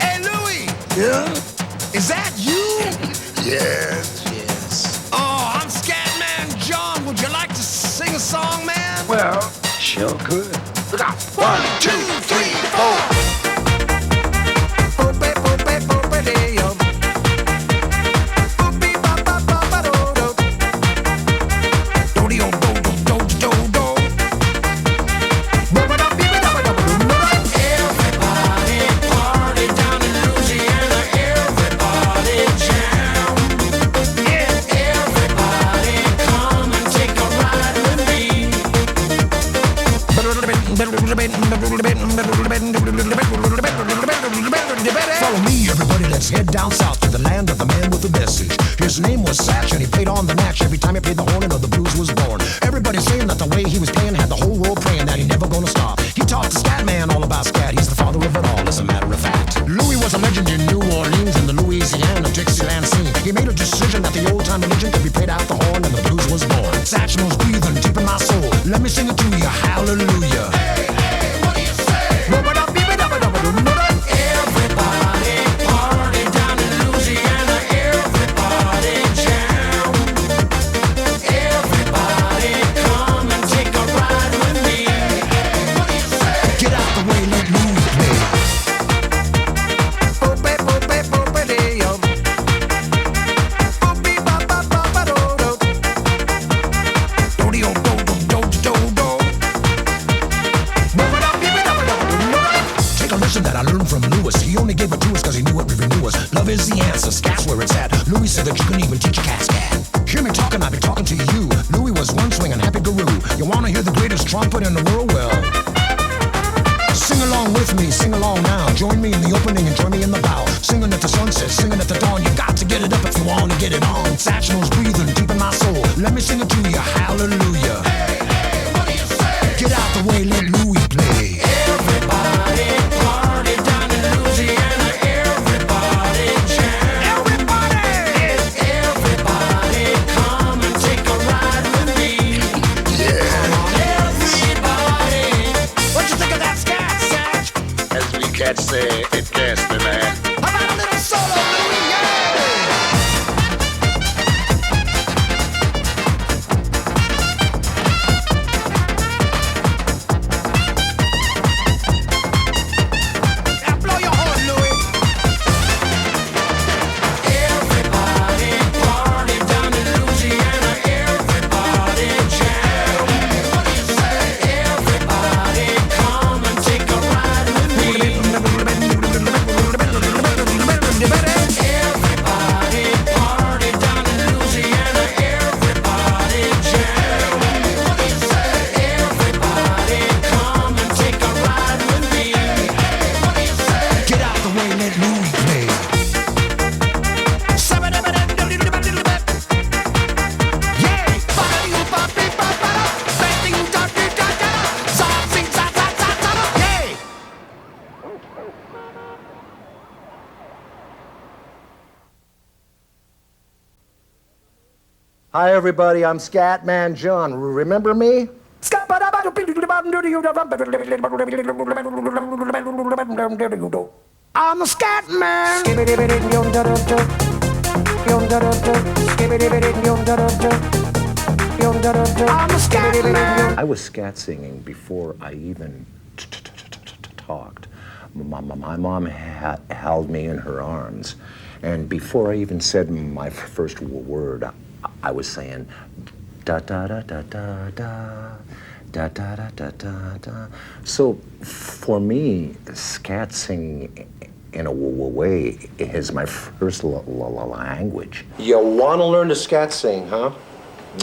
Hey, Louie! Yeah? Is that you? Yes, yes. Oh, I'm Scatman John. Would you like to sing a song, man? Well, sure could. Look out. 1, 2, 3, 4. Follow me, everybody, let's head down south to the land of the man with the message. His name was Satch, and he played on the natch every time he played the horn, and the blues was born. Everybody saying that the way he was playing had the whole world praying that he never gonna stop. He taught the Scatman all about scat. He's the father of it all, as a matter of fact. Louis was a legend in New Orleans in the Louisiana Dixieland scene. He made a decision that the old time religion could be played out the horn, and the blues was born. Satch knows breathing deep in my soul. Let me sing it to you, hallelujah. Hey, hey, what do you say? That I learned from Lewis. He only gave it to us because he knew it really knew us. Love is the answer, scat's where it's at. Louis said that you can even teach a cat scat. Hear me talking, I've been talking to you. Louis was one swinging happy guru. You wanna hear the greatest trumpet in the world? Well, sing along with me, sing along now. Join me in the opening and join me in the bow. Singing at the sunset, singing at the dawn. You got to get it up if you wanna get it on. Satch knows breathing deep in my soul. Let me sing it to you, hallelujah. Hey, hey, what do you say? Get out the way, let Louis play. Everybody party down in Louisiana. Everybody jam. Everybody! Everybody come and take a ride with me. Yeah. Come on, everybody. What you think of that scat, Satch? As we cats say, it gets me, man. How about a little solo, Louis? Yeah! Hi, everybody. I'm Scatman John. Remember me? I'm the Scatman. I'm the Scatman. I was scat singing before I even talked. My mom held me in her arms, and before I even said my first word, I was saying da da da da da da da da da da da da. So for me, scat singing in a way is my first language. You want to learn to scat sing, huh?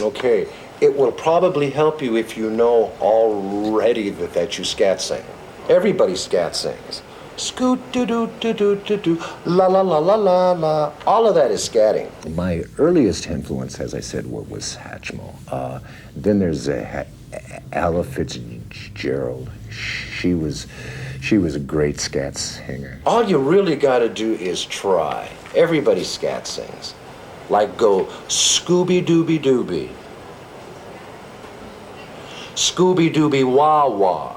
Okay. It will probably help you if you know already that you scat sing. Everybody scat sings. Scoot doo doo doo doo doo doo, la la la la la la. All of that is scatting. My earliest influence, as I said, was Hatchmo. Then there's Ella Fitzgerald. She was a great scat singer. All you really got to do is try. Everybody scat sings. Like go Scooby Dooby Dooby. Scooby-Dooby Wah Wah.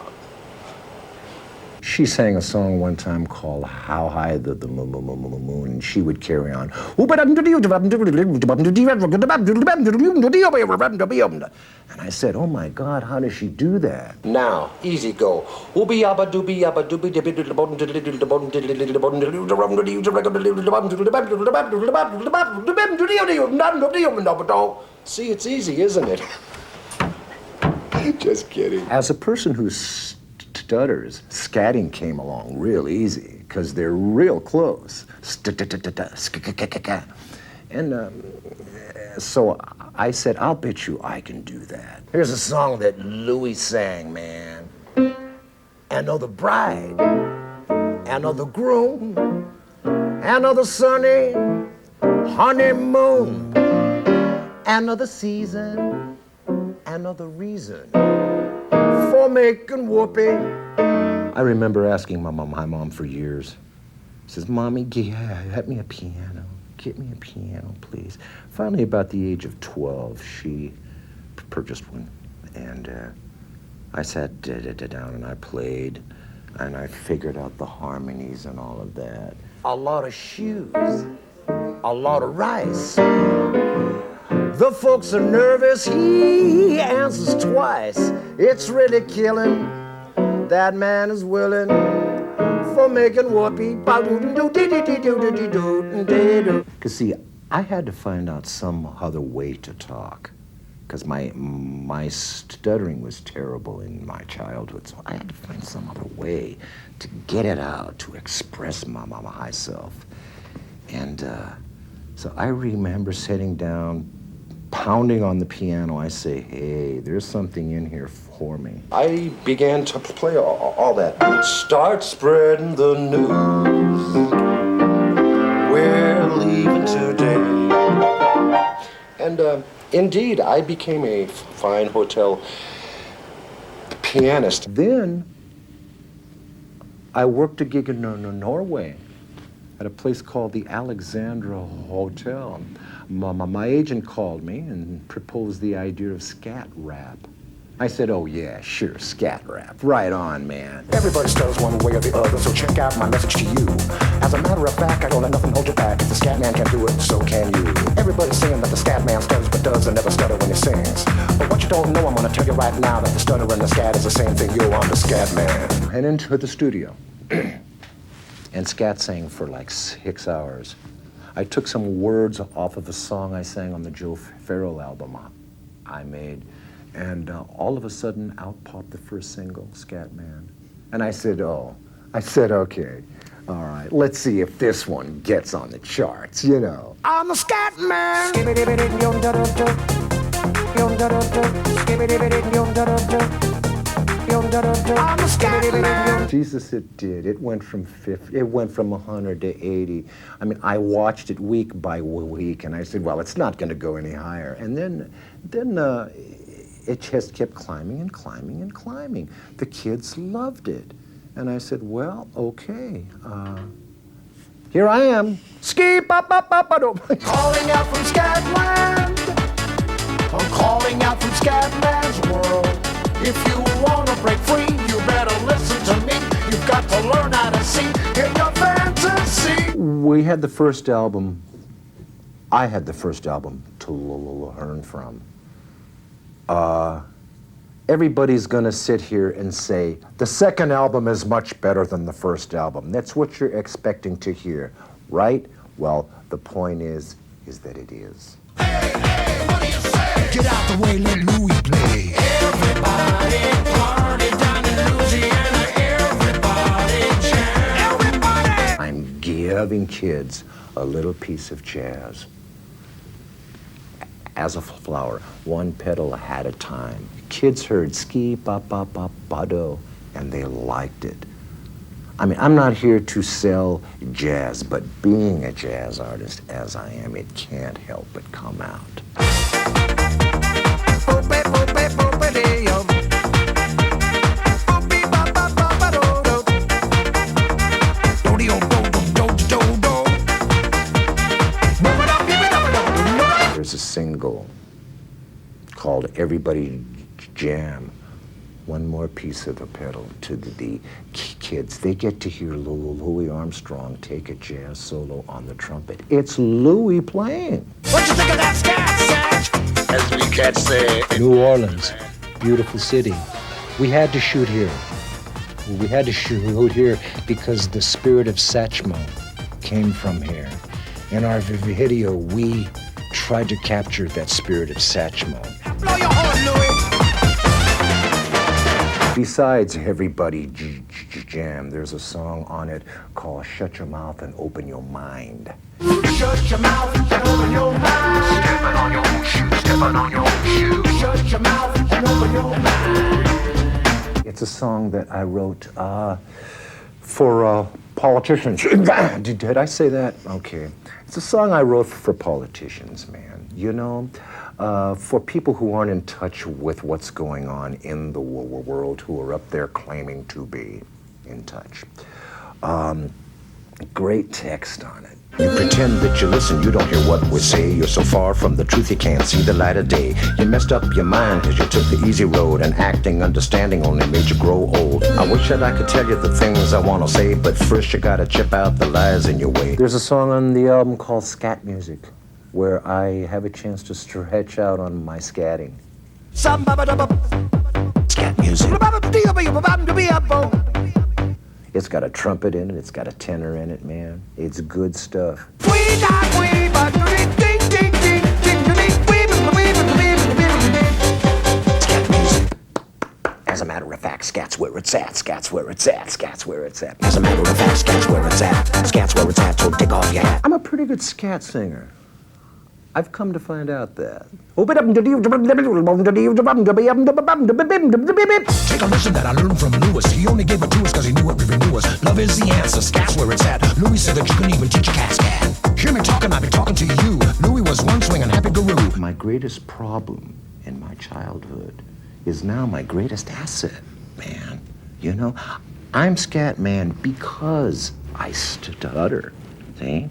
She sang a song one time called How High the Moon, and she would carry on. And I said, oh my God, how does she do that? Now, easy go. See, it's easy, isn't it? Just kidding. As a person who stutters, scatting came along real easy because they're real close. And so I said, I'll bet you I can do that. Here's a song that Louis sang, man. And of the bride, and of the groom, and of the sunny honeymoon, and of the season, and of the reason for making whoopee. I remember asking my mom for years. She says, Mommy, get me a piano. Get me a piano, please. Finally, about the age of 12, she purchased one. And I sat down and I played, and I figured out the harmonies and all of that. A lot of shoes, a lot of rice. The folks are nervous, he answers twice. It's really killing, that man is willing for making whoopee. Cause see, I had to find out some other way to talk. Cause my stuttering was terrible in my childhood, so I had to find some other way to get it out, to express myself. And so I remember sitting down, pounding on the piano. I say, hey, there's something in here for me. I began to play all that. Start spreading the news. We're leaving today. And indeed, I became a fine hotel pianist. Then I worked a gig in Norway at a place called the Alexandra Hotel. My agent called me and proposed the idea of scat rap. I said, oh yeah, sure, scat rap. Right on, man. Everybody stutters one way or the other, so check out my message to you. As a matter of fact, I don't let nothing hold you back. If the Scatman can do it, so can you. Everybody's saying that the Scatman stutters but does and never stutter when he sings. But what you don't know, I'm gonna tell you right now that the stutter and the scat is the same thing. Yo, I'm the Scatman. And into the studio. And scat sang for like 6 hours. I took some words off of a song I sang on the Joe Farrell album I made, and all of a sudden out popped the first single, Scatman. And I said, okay, all right, let's see if this one gets on the charts, you know. I'm the Scatman. I'm the Scatman. Jesus, it did. It went from 100 to 80. I mean, I watched it week by week, and I said, well, it's not going to go any higher. And then it just kept climbing and climbing and climbing. The kids loved it. And I said, well, okay. Here I am. Calling out from Scatland. I'm calling out from Scatman's world. If you want to break free, you better listen to me. You've got to learn how to sing in your fantasy. We had the first album. I had the first album to learn from. Everybody's going to sit here and say, the second album is much better than the first album. That's what you're expecting to hear, right? Well, the point is that it is. Hey, what do you say? Get out the way, let Louis play. Everybody party down in Louisiana. Everybody jam. Everybody! I'm giving kids a little piece of jazz. As a flower, one petal at a time. Kids heard ski, ba ba ba ba do, and they liked it. I mean, I'm not here to sell jazz, but being a jazz artist as I am, it can't help but come out. There's a single called Everybody Jam one more piece of a pedal to the kids. They get to hear Louis Armstrong take a jazz solo on the trumpet. It's Louis playing. What you think of that scat, Satch? As we cats say, New Orleans, beautiful city. We had to shoot here. We had to shoot here because the spirit of Satchmo came from here. In our video, we tried to capture that spirit of Satchmo. Blow your horn, Louis. Besides Everybody Jam, there's a song on it called Shut Your Mouth and Open Your Mind. Shut your mouth and open your mind. stepping on your own shoe, stepping on your own shoe. Shut your mouth and open your mind. It's a song that I wrote for politicians. Did I say that? Okay. It's a song I wrote for politicians, man. You know, for people who aren't in touch with what's going on in the world, who are up there claiming to be in touch. Great text on it. You pretend that you listen, you don't hear what we say. You're so far from the truth you can't see the light of day. You messed up your mind because you took the easy road, and acting understanding only made you grow old. I wish that I could tell you the things I want to say, but first you gotta chip out the lies in your way. There's a song on the album called Scat Music, where I have a chance to stretch out on my scatting. Scat music. It's got a trumpet in it, it's got a tenor in it, man. It's good stuff. Scat music. As a matter of fact, scat's where it's at, scat's where it's at, scat's where it's at. As a matter of fact, scat's where it's at, scat's where it's at, so take off your hat. I'm a pretty good scat singer. I've come to find out that. Take a lesson that I learned from Lewis. He only gave it to us because he knew it really knew us. Love is the answer, scat's where it's at. Louis said that you can even teach a cat scat. Hear me talking, I've been talking to you. Louis was one swinging happy guru. My greatest problem in my childhood is now my greatest asset, man. You know, I'm Scatman because I stutter, see?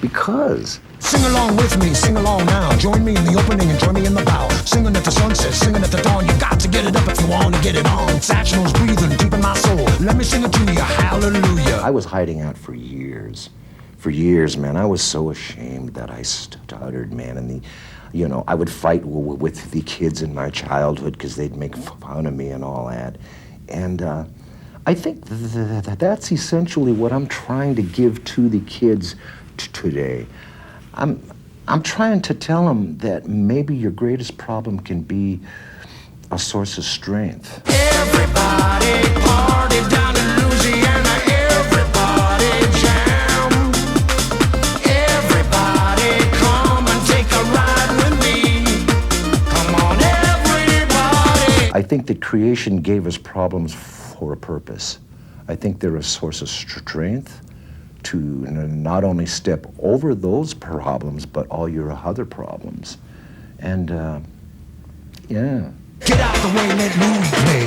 Because. Sing along with me, sing along now. Join me in the opening and join me in the bow. Singing at the sunset, singing at the dawn. You got to get it up if you want to get it on. Satchel's breathing deep in my soul. Let me sing it to you, hallelujah. I was hiding out for years. For years, man. I was so ashamed that I stuttered, man. And I would fight with the kids in my childhood because they'd make fun of me and all that. And I think that's essentially what I'm trying to give to the kids today. I'm trying to tell them that maybe your greatest problem can be a source of strength. Everybody party down in Louisiana. Everybody jam. Everybody come and take a ride with me. Come on, everybody. I think that creation gave us problems for a purpose. I think they're a source of strength to not only step over those problems, but all your other problems. And, yeah. Get out the way, let Louis play.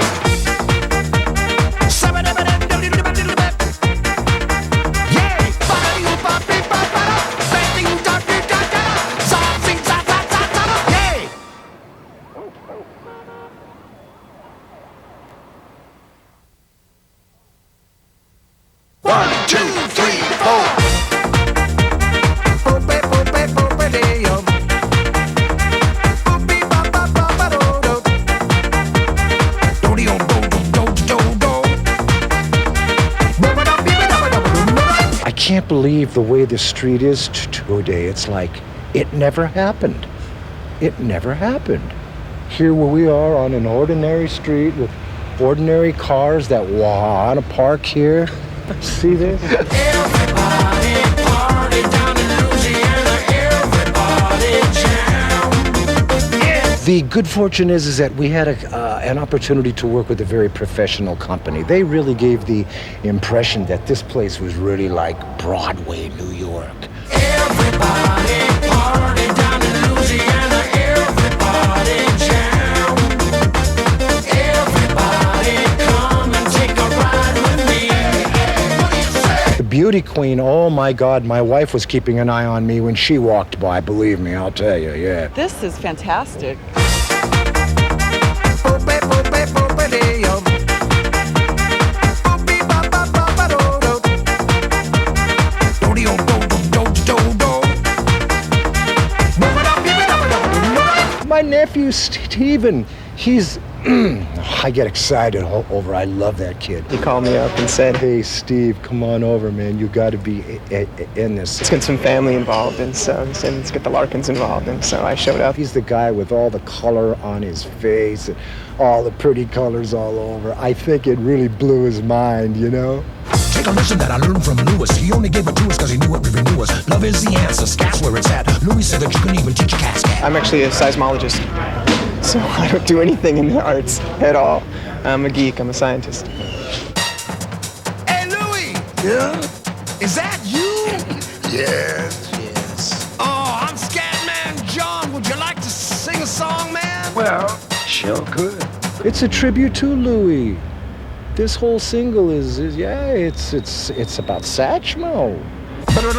I can't believe the way the street is today. It's like it never happened. It never happened. Here where we are on an ordinary street with ordinary cars that want to park here. See this? Everybody party down in Louisiana. Everybody jam. Yeah. The good fortune is that we had an opportunity to work with a very professional company. They really gave the impression that this place was really like Broadway, New York. Everybody party down in Louisiana. Everybody jam. Everybody come and take a ride with me. What do you say? The beauty queen, oh my God, my wife was keeping an eye on me when she walked by, believe me, I'll tell you, yeah. This is fantastic. My nephew Steven, he's I get excited over. I love that kid. He called me up and said, Hey Steve, come on over, man. You got to be in this. let's get some family involved, and so he said, let's get the Larkins involved, and so I showed up. He's the guy with all the color on his face and all the pretty colors all over. I think it really blew his mind, you know? Take a lesson that I learned from Lewis. He only gave it to us because he knew it really knew us. Love is the answer, scat's where it's at. Louis said that you couldn't even teach a cat scat. I'm actually a seismologist, so I don't do anything in the arts at all. I'm a geek, I'm a scientist. Hey, Louis! Yeah? Is that you? Yes. Oh, I'm Scatman John. Would you like to sing a song, man? Well, sure could. It's a tribute to Louis. This whole single is it's about Satchmo. Follow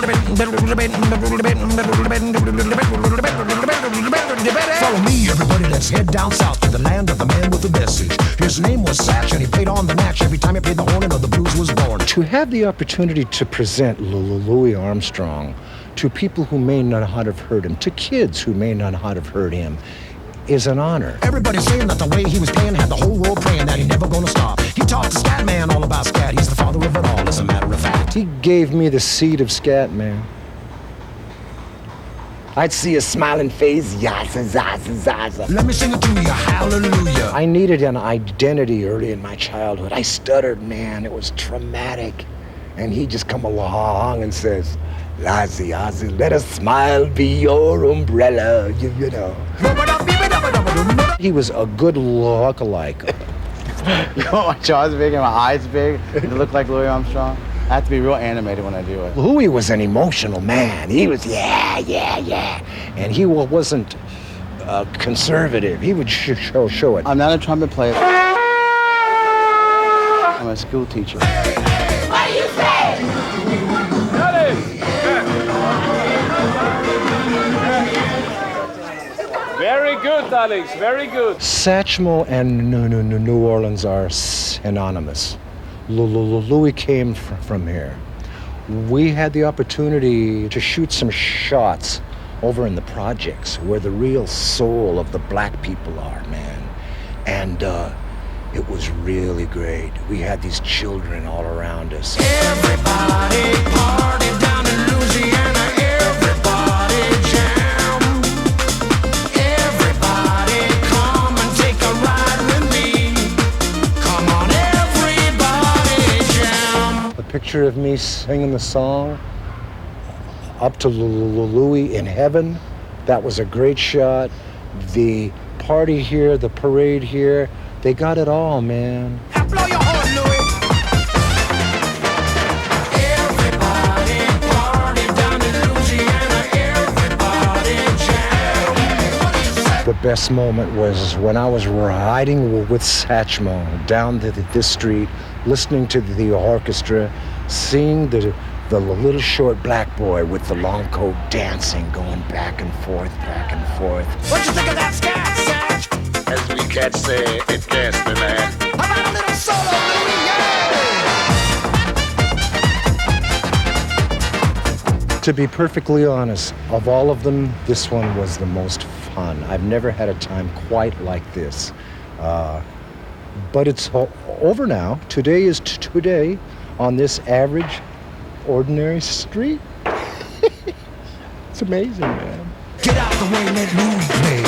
me, everybody, let's head down south to the land of the man with the message. His name was Satch, and he played on the natch every time he played the horn, and the blues was born. To have the opportunity to present Louis Armstrong to people who may not have heard him, to kids who may not have heard him, is an honor. Everybody's saying that the way he was playing had the whole world praying that he never gonna stop. He taught the Scatman all about scat. He's the father of it all, as a matter of fact. He gave me the seed of Scatman. I'd see a smiling face, yassa, zassa, zassa. Let me sing it to you, hallelujah. I needed an identity early in my childhood. I stuttered, man. It was traumatic. And he just come along and says, Lazzy, Ozzy, let a smile be your umbrella, you know. He was a good lookalike. You know, my jaw's big and my eyes big to look like Louis Armstrong. I have to be real animated when I do it. Louis was an emotional man. He was, yeah. And he wasn't conservative. He would show it. I'm not a trumpet player. I'm a school teacher. What do you say? Very good, darlings, very good. Satchmo and New Orleans are synonymous. Louis came from here. We had the opportunity to shoot some shots over in the projects where the real soul of the black people are, man. And it was really great. We had these children all around us. Everybody party down in Louisiana. Everybody jam. Everybody come and take a ride with me. Come on, everybody jam. A picture of me singing the song up to Louis in heaven. That was a great shot. The party here, the parade here, they got it all, man. Blow your horn, Louis. Everybody party down in Louisiana. Everybody jam. What do you say? The best moment was when I was riding with Satchmo down this street, listening to the orchestra, seeing the little short black boy with the long coat dancing, going back and forth, back and forth. What you think of that scat, Satch? As we cats say, it can't be, man. How about a little solo, Louis? Yeah! To be perfectly honest, of all of them, this one was the most fun. I've never had a time quite like this. But it's over now. Today is today on this average, ordinary street. It's amazing, man. Get out the way, let Louis play.